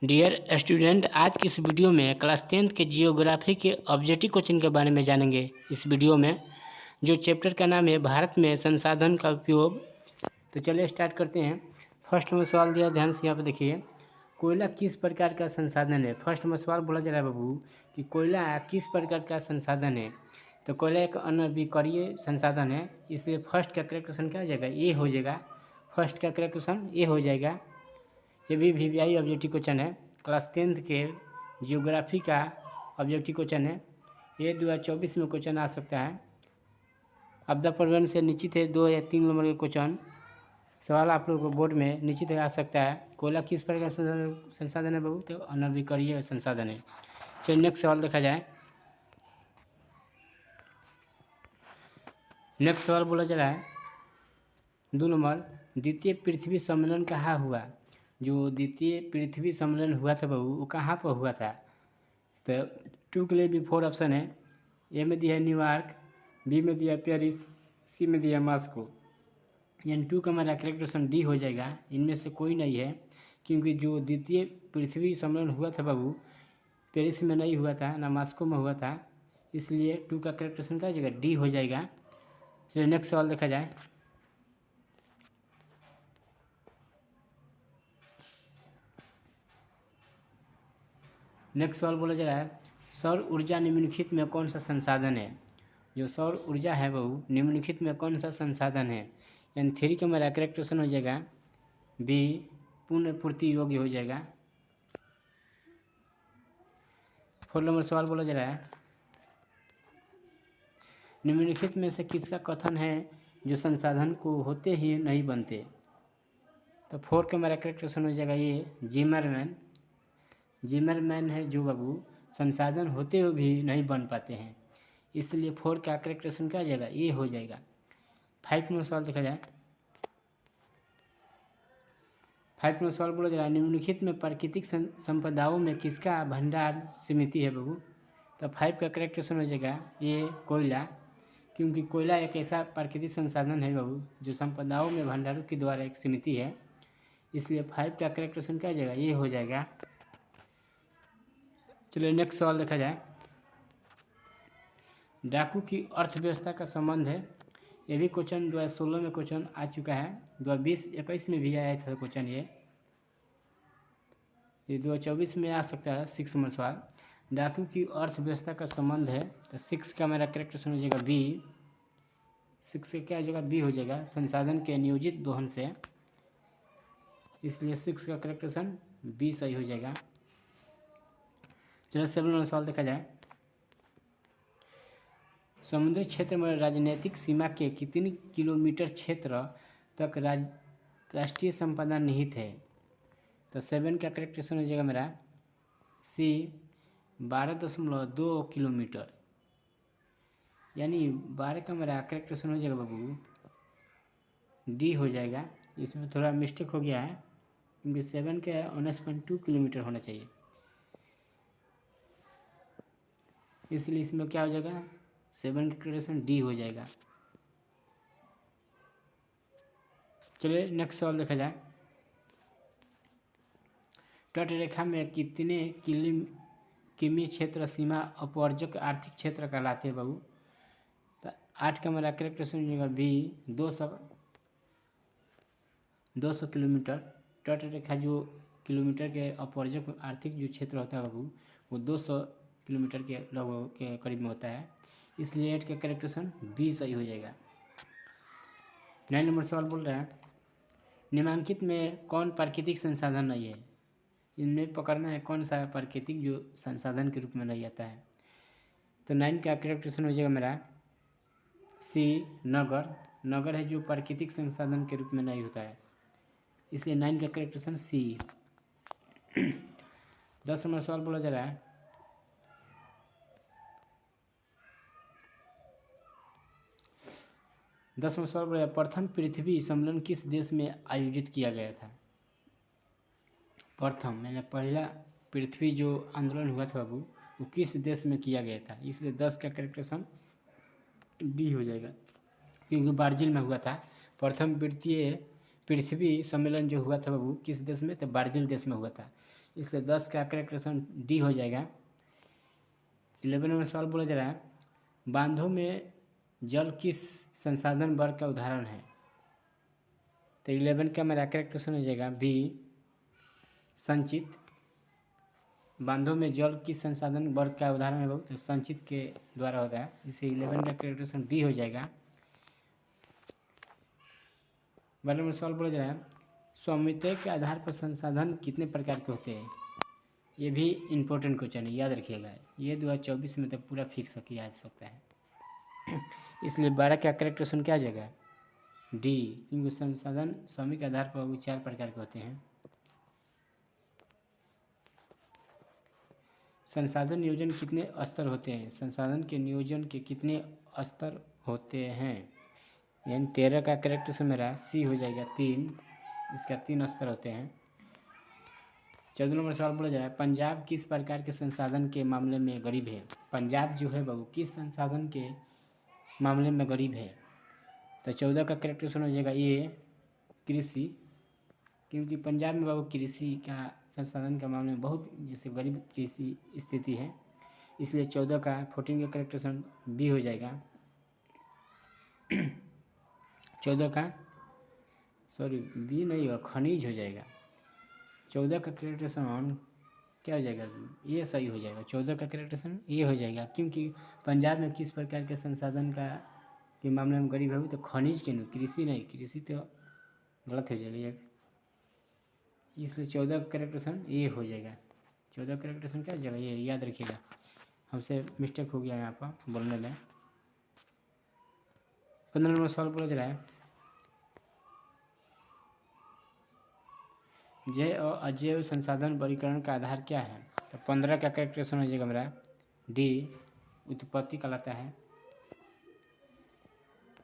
Dear student, आज की इस वीडियो में क्लास 10th के जियोग्राफी के ऑब्जेक्टिव क्वेश्चन के बारे में जानेंगे। इस वीडियो में जो चैप्टर का नाम है भारत में संसाधन का उपयोग। तो चलिए स्टार्ट करते हैं। फर्स्ट में सवाल दिया, ध्यान से यहाँ पर देखिए। कोयला किस प्रकार का संसाधन है? फर्स्ट में सवाल बोला जा रहा है बाबू कि कोयला किस प्रकार का संसाधन है। तो कोयला एक अनवीकरणीय संसाधन है, इसलिए फर्स्ट का करेक्ट क्वेश्चन क्या हो जाएगा? ए हो जाएगा। फर्स्ट का करेक्ट क्वेश्चन ए हो जाएगा। ये भी वीवीआई ऑब्जेक्टिव क्वेश्चन है, क्लास 10th के जियोग्राफी का ऑब्जेक्टिव क्वेश्चन है। ये 2024 में क्वेश्चन आ सकता है। आपदा प्रबंधन से निश्चित है 2 या 3 नंबर के क्वेश्चन सवाल आप लोगों को बोर्ड में निश्चित आ सकता है। कोयला किस प्रकार का संसाधन है बाबू? तो अनवीकरणीय संसाधन है। चलिए नेक्स्ट सवाल देखा जाए। नेक्स्ट सवाल बोला जा रहा है 2 नंबर, द्वितीय पृथ्वी सम्मेलन कहाँ हुआ? जो द्वितीय पृथ्वी सम्मेलन हुआ था बाबू, वो कहाँ पर हुआ था? तो 2 के लिए भी 4 ऑप्शन है। ए में दिया है न्यूयॉर्क, बी में दिया पेरिस, सी में दिया मॉस्को। यानी 2 का हमारा करेक्ट ऑप्शन डी हो जाएगा। इनमें से कोई नहीं है, क्योंकि जो द्वितीय पृथ्वी सम्मेलन हुआ था बाबू, पेरिस में नहीं हुआ था, ना मॉस्को में हुआ था, इसलिए 2 का करेक्ट ऑप्शन क्या हो जाएगा? डी हो जाएगा। चलिए नेक्स्ट सवाल देखा जाए। नेक्स्ट सवाल बोला जा रहा है सौर ऊर्जा निम्नलिखित में कौन सा संसाधन है? जो सौर ऊर्जा है वो निम्नलिखित में कौन सा संसाधन है? यानी 3 का मेरा करेक्ट ऑप्शन हो जाएगा बी, पुनः पूर्ति योग्य हो जाएगा। 4 नंबर सवाल बोला जा रहा है निम्नलिखित में से किसका कथन है जो संसाधन को होते ही नहीं बनते? तो 4 का मेरा करेक्ट ऑप्शन हो जाएगा ये जिमरमैन। जिमरमैन है जो बाबू संसाधन होते हुए भी नहीं बन पाते हैं, इसलिए 4 का करेक्ट ऑप्शन क्या हो जाएगा? ये हो जाएगा। 5 में सवाल देखा जाए। 5 में सवाल बोला जा रहा है निम्नलिखित में प्राकृतिक संपदाओं में किसका भंडार सीमित है बाबू? तो 5 का करेक्ट ऑप्शन हो जाएगा ये कोयला, क्योंकि कोयला एक ऐसा प्राकृतिक संसाधन है बाबू जो संपदाओं में भंडारों के द्वारा एक सीमित है, इसलिए 5 का करेक्ट ऑप्शन क्या हो जाएगा? ये हो जाएगा। चलिए नेक्स्ट सवाल देखा जाए। डाकू की अर्थव्यवस्था का संबंध है। ये भी क्वेश्चन 2016 में क्वेश्चन आ चुका है, 2020-21 में भी आया था क्वेश्चन। ये 2024 में आ सकता है। 6 नंबर सवाल, डाकू की अर्थव्यवस्था का संबंध है। तो 6 का मेरा करेक्ट ऑप्शन हो जाएगा बी। 6 का क्या हो जाएगा? बी हो जाएगा, संसाधन के नियोजित दोहन से, इसलिए 6 का करेक्ट ऑप्शन बी सही हो जाएगा। चलो 7 नंबर सवाल देखा जाए। समुद्री क्षेत्र में राजनीतिक सीमा के कितनी किलोमीटर क्षेत्र तक राष्ट्रीय संपदा निहित है? तो 7 का करेक्ट ऑप्शन हो जाएगा मेरा सी, 12.2 किलोमीटर। यानी 12 का मेरा करेक्ट ऑप्शन हो जाएगा बाबू डी हो जाएगा। इसमें थोड़ा मिस्टेक हो गया है, क्योंकि 7 का 19.2 किलोमीटर होना चाहिए, इसलिए इसमें क्या हो जाएगा? 7 का करेक्ट ऑप्शन डी हो जाएगा। चलिए नेक्स्ट सवाल देखा जाए। तट रेखा में कितने किमी क्षेत्र सीमा अपवर्जक आर्थिक क्षेत्र कहलाते हैं बाबू? तो 8 का मेरा करेक्ट ऑप्शन हो जाएगा बी, 200 किलोमीटर। तट रेखा जो किलोमीटर के अपवर्जक आर्थिक जो क्षेत्र होता है बाबू, वो 200 किलोमीटर के लगभग के करीब में होता है, इसलिए 8 का करेक्ट ऑप्शन बी सही हो जाएगा। 9 नंबर सवाल बोल रहा है निम्नलिखित में कौन प्राकृतिक संसाधन नहीं है? इनमें पकड़ना है कौन सा प्राकृतिक जो संसाधन के रूप में नहीं आता है। तो 9 का करेक्ट ऑप्शन हो जाएगा मेरा सी, नगर। नगर है जो प्राकृतिक संसाधन के रूप में नहीं होता है, इसलिए 9 का करेक्ट ऑप्शन सी। 10 नंबर सवाल बोला जा रहा है 10 नंबर सवाल बोला है प्रथम पृथ्वी सम्मेलन किस देश में आयोजित किया गया था? प्रथम मैंने पहला पृथ्वी जो आंदोलन हुआ था बाबू, वो किस देश में किया गया था? इसलिए 10 का करेक्ट ऑप्शन डी हो जाएगा, क्योंकि ब्राज़ील में हुआ था। प्रथम पृथ्वी सम्मेलन जो हुआ था बाबू किस देश में? तो ब्राज़ील देश में हुआ था। इसलिए 10 का करेक्ट ऑप्शन डी हो जाएगा। 11 नंबर सवाल बोला जा रहा है, बांधों में जल किस संसाधन वर्ग का उदाहरण है? तो 11 का मेरा करेक्ट ऑप्शन हो जाएगा बी, संचित। बांधों में जल किस संसाधन वर्ग का उदाहरण है तो संचित के द्वारा होता है, इसे 11 का करेक्ट ऑप्शन बी हो जाएगा। 12 नंबर सवाल बोला जा रहा है, स्वामित्व के आधार पर संसाधन कितने प्रकार के होते हैं? ये भी इम्पोर्टेंट क्वेश्चन है, याद रखिएगा। ये 2024 में तो पूरा फिक्स किया जा सकता है। इसलिए 12 का करेक्ट ऑप्शन क्या आ जाएगा? डी, क्योंकि संसाधन स्वामी के आधार पर वो 4 प्रकार के होते हैं। संसाधन नियोजन कितने स्तर होते हैं? संसाधन के नियोजन के कितने स्तर होते हैं? यानी 13 का करेक्ट ऑप्शन मेरा सी हो जाएगा, 3। इसका 3 स्तर होते हैं। 14 नंबर सवाल बोला जाए, पंजाब किस प्रकार के संसाधन के मामले में गरीब है? पंजाब जो है बाबू किस संसाधन के मामले में गरीब है? तो 14 का करेक्ट ऑप्शन हो जाएगा ये, कृषि, क्योंकि पंजाब में बाबू कृषि का संसाधन के मामले में बहुत जैसे गरीब की स्थिति है, इसलिए 14 का 14 का करेक्ट ऑप्शन बी हो जाएगा। 14 का बी नहीं होगा, खनिज हो जाएगा। 14 का करेक्ट ऑप्शन क्या हो जाएगा? ये सही हो जाएगा। 14 का करेक्ट ऑप्शन ये हो जाएगा, क्योंकि पंजाब में किस प्रकार के संसाधन का के मामले में गरीब है तो खनिज के नहीं, कृषि नहीं, कृषि तो गलत हो जाएगा ये, इसलिए 14 का करेक्ट ऑप्शन ये हो जाएगा। 14 का करेक्ट ऑप्शन क्या हो जाएगा? ये याद रखिएगा, हमसे मिस्टेक हो गया यहाँ पर बोलने में। 15 नंबर सवाल बोला जा रहा है, जैव और अजैव संसाधन वर्गीकरण का आधार क्या है? तो 15 का करेक्ट ऑप्शन हो जाएगा मेरा डी, उत्पत्ति कहलाता है।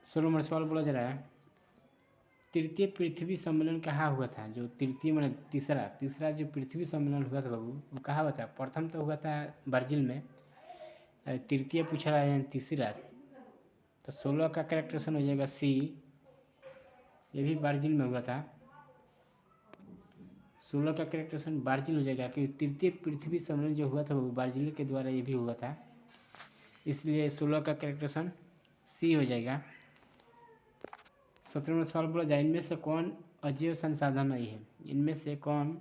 16 नंबर सवाल बोला जा रहा है, तृतीय पृथ्वी सम्मेलन कहाँ हुआ था? जो तृतीय मैंने तीसरा जो पृथ्वी सम्मेलन हुआ था बाबू वो कहाँ हुआ था? प्रथम तो हुआ था ब्राज़ील में, तृतीय पूछा रहा है तीसरा, तो 16 का करेक्ट ऑप्शन हो जाएगा सी, ये भी ब्राज़ील में हुआ था। 16 का करेक्ट ऑप्शन ब्राज़ील हो जाएगा, क्योंकि तृतीय पृथ्वी सम्मेलन जो हुआ था वो ब्राज़ील के द्वारा ये भी हुआ था, इसलिए 16 का करेक्ट ऑप्शन सी हो जाएगा। 17 में सवाल बोला जाए, इनमें से कौन अजैव संसाधन नहीं है? इनमें से कौन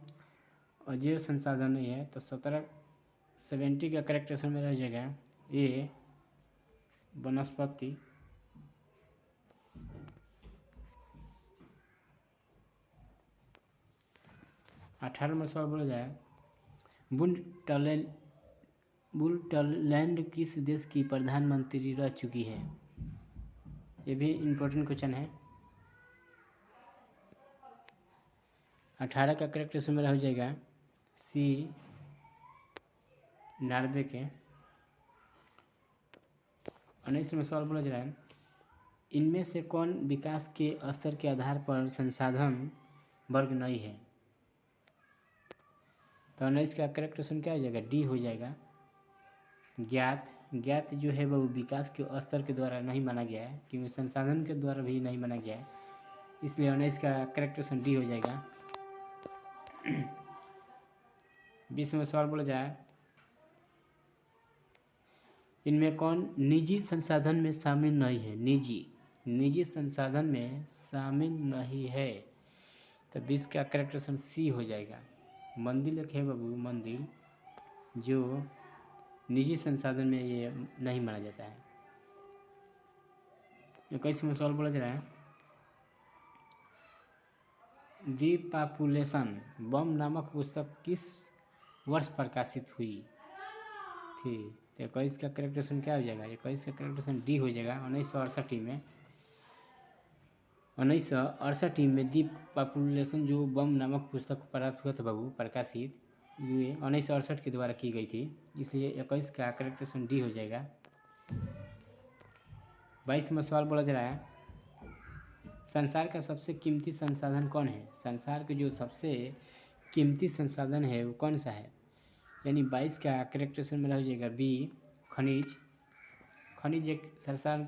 अजैव संसाधन नहीं है? तो 70 का करेक्ट ऑप्शन मेरा हो जाएगा ए, वनस्पति। 18 में सवाल बोला जाए, बुंडलैंड किस देश की प्रधानमंत्री रह चुकी है? ये भी इम्पोर्टेंट क्वेश्चन है। 18 का करेक्ट ऑप्शन मेरा हो जाएगा सी, नॉर्वे के। 19 में सवाल बोला जा रहा है, इनमें से कौन विकास के स्तर के आधार पर संसाधन वर्ग नहीं है? तो 19 का करेक्ट ऑप्शन क्या हो जाएगा? डी हो जाएगा, ज्ञात जो है वो विकास के स्तर के द्वारा नहीं माना गया है, क्योंकि संसाधन के द्वारा भी नहीं माना गया है, इसलिए 19 का करेक्ट ऑप्शन डी हो जाएगा। 20 में सवाल बोला जाए, इनमें कौन निजी संसाधन में शामिल नहीं है? निजी संसाधन में शामिल नहीं है, तो 20 का करेक्ट ऑप्शन सी हो जाएगा। मंदिर एक है बाबू, मंदिर जो निजी संसाधन में ये नहीं माना जाता है। 21 में सवाल बोला जा रहा है, दी पॉपुलेशन बम नामक पुस्तक किस वर्ष प्रकाशित हुई थी? तो 21 का करेक्ट ऑप्शन क्या हो जाएगा? 21 का करेक्ट ऑप्शन डी हो जाएगा। 1968 में 1968 में दी पॉपुलेशन जो बम नामक पुस्तक प्राप्त हुआ था बाबू, प्रकाशित ये 1968 के द्वारा की गई थी, इसलिए 21 का करेक्ट ऑप्शन डी हो जाएगा। 22 में सवाल बोला जा रहा है, संसार का सबसे कीमती संसाधन कौन है? संसार के जो सबसे कीमती संसाधन है वो कौन सा है? यानी 22 का करेक्ट ऑप्शन मेरा हो जाएगा बी, खनिज एक संसार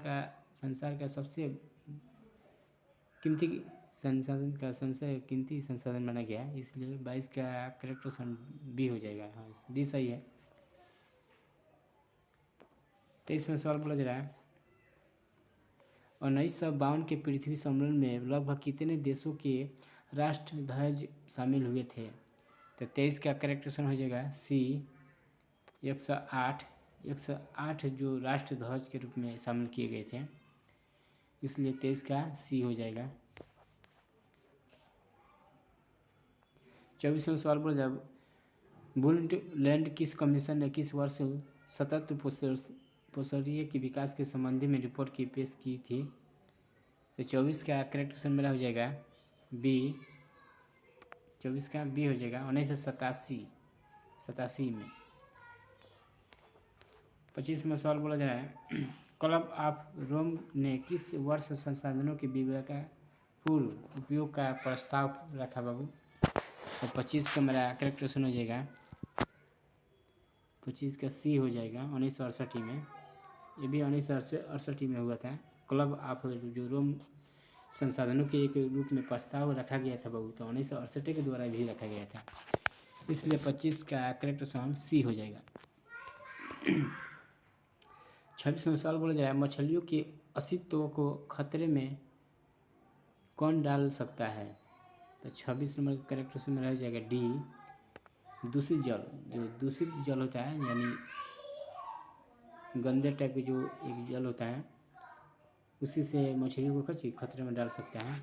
का सबसे कीमती संसाधन का संशय कीमती संसाधन माना गया है, इसलिए 22 का करेक्ट ऑप्शन बी हो जाएगा। हाँ, बी सही है। 23 में सवाल बोला जा रहा है 1952 के पृथ्वी सम्मेलन में लगभग कितने देशों के राष्ट्रध्वज शामिल हुए थे? तो 23 का करेक्ट ऑप्शन हो जाएगा सी 108। 108 जो राष्ट्रध्वज के रूप में शामिल किए गए थे, इसलिए 23 का सी हो जाएगा। 24 में सवाल बोला जाए बुंदेलैंड किस कमीशन ने किस वर्ष सतत पोषणीय के विकास के संबंधी में रिपोर्ट की पेश की थी? तो 24 का करेक्ट ऑप्शन मेरा हो जाएगा बी। 24 का बी हो जाएगा 1987 में। 25 में सवाल बोला जा रहा है क्लब ऑफ रोम ने किस वर्ष संसाधनों के विवेकपूर्ण उपयोग का प्रस्ताव रखा बाबू? तो 25 का मेरा करेक्ट ऑप्शन हो जाएगा 25 का सी हो जाएगा 1968 में। ये भी 1968 में हुआ था। क्लब ऑफ जो रोम संसाधनों के एक रूप में प्रस्ताव रखा गया था बाबू, तो 1968 के द्वारा भी रखा गया था, इसलिए 25 का करेक्ट ऑप्शन सी हो जाएगा। 26 में सवाल बोला जाए मछलियों के अस्तित्व को खतरे में कौन डाल सकता है? तो 26 नंबर करेक्ट ऑप्शन में रह जाएगा डी दूषित जल। जो दूषित जल होता है यानी गंदे टाइप के जो एक जल होता है, उसी से मछलियों को खतरे में डाल सकता है।